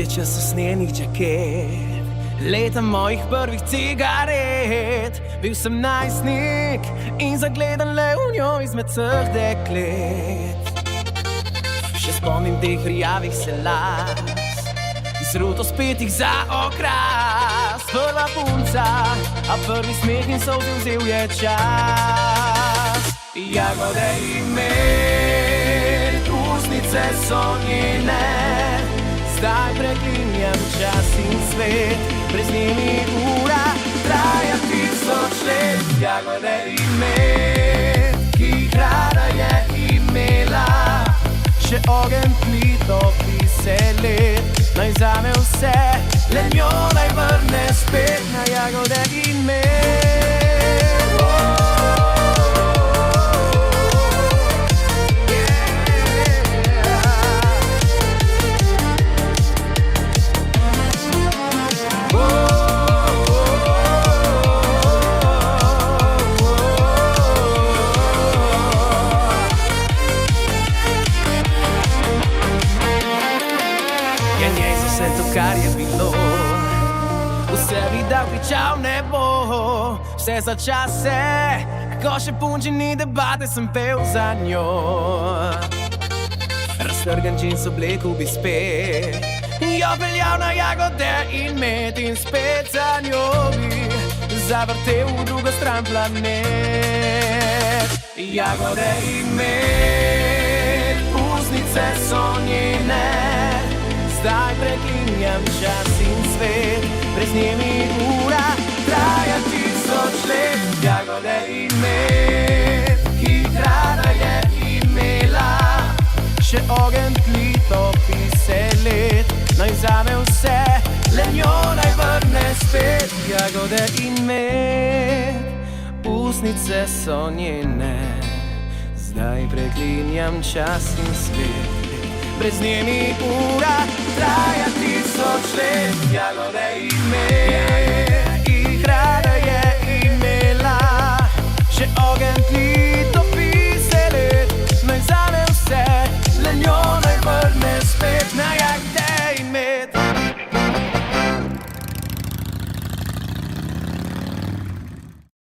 čas usnjenih jaket, leta mojih prvih cigaret. Bil sem najstnik in zagledan le v njo izmed vseh deklet. Še spomnim teh rjavih selas, iz ruto spetih za okras. Prva punca, a prvi smeh in solze vzel je čas. Jagode imen, usnice so njene, zdaj preklinjam čas in svet, brez njimi ura traja 1000 let. Jagode imen, ki jih rada je imela, še ogenj plito pise let. Naj zame vse, le njo naj vrne spet na jagode imen. Vse to, kar je bilo, vse videl, kričal ne bo. Vse za čase, kako še punči ni debate, sem pel za njo. Raztrgan džins oblekel bi spet, jo peljal na jagode in med, in spet za njo bi zavrtel v drugo stran planet. Jagode in med, usnice so njene, zdaj preklinjam čas in svet, brez njimi ura traja 1000 let. Jagode in med, ki jih rada je imela, še ogenj plito pise let. Naj zame vse, le njo naj vrne spet. Jagode in med, usnice so njene, zdaj preklinjam čas in svet, brez njimi ura traja 1000 let. Jagode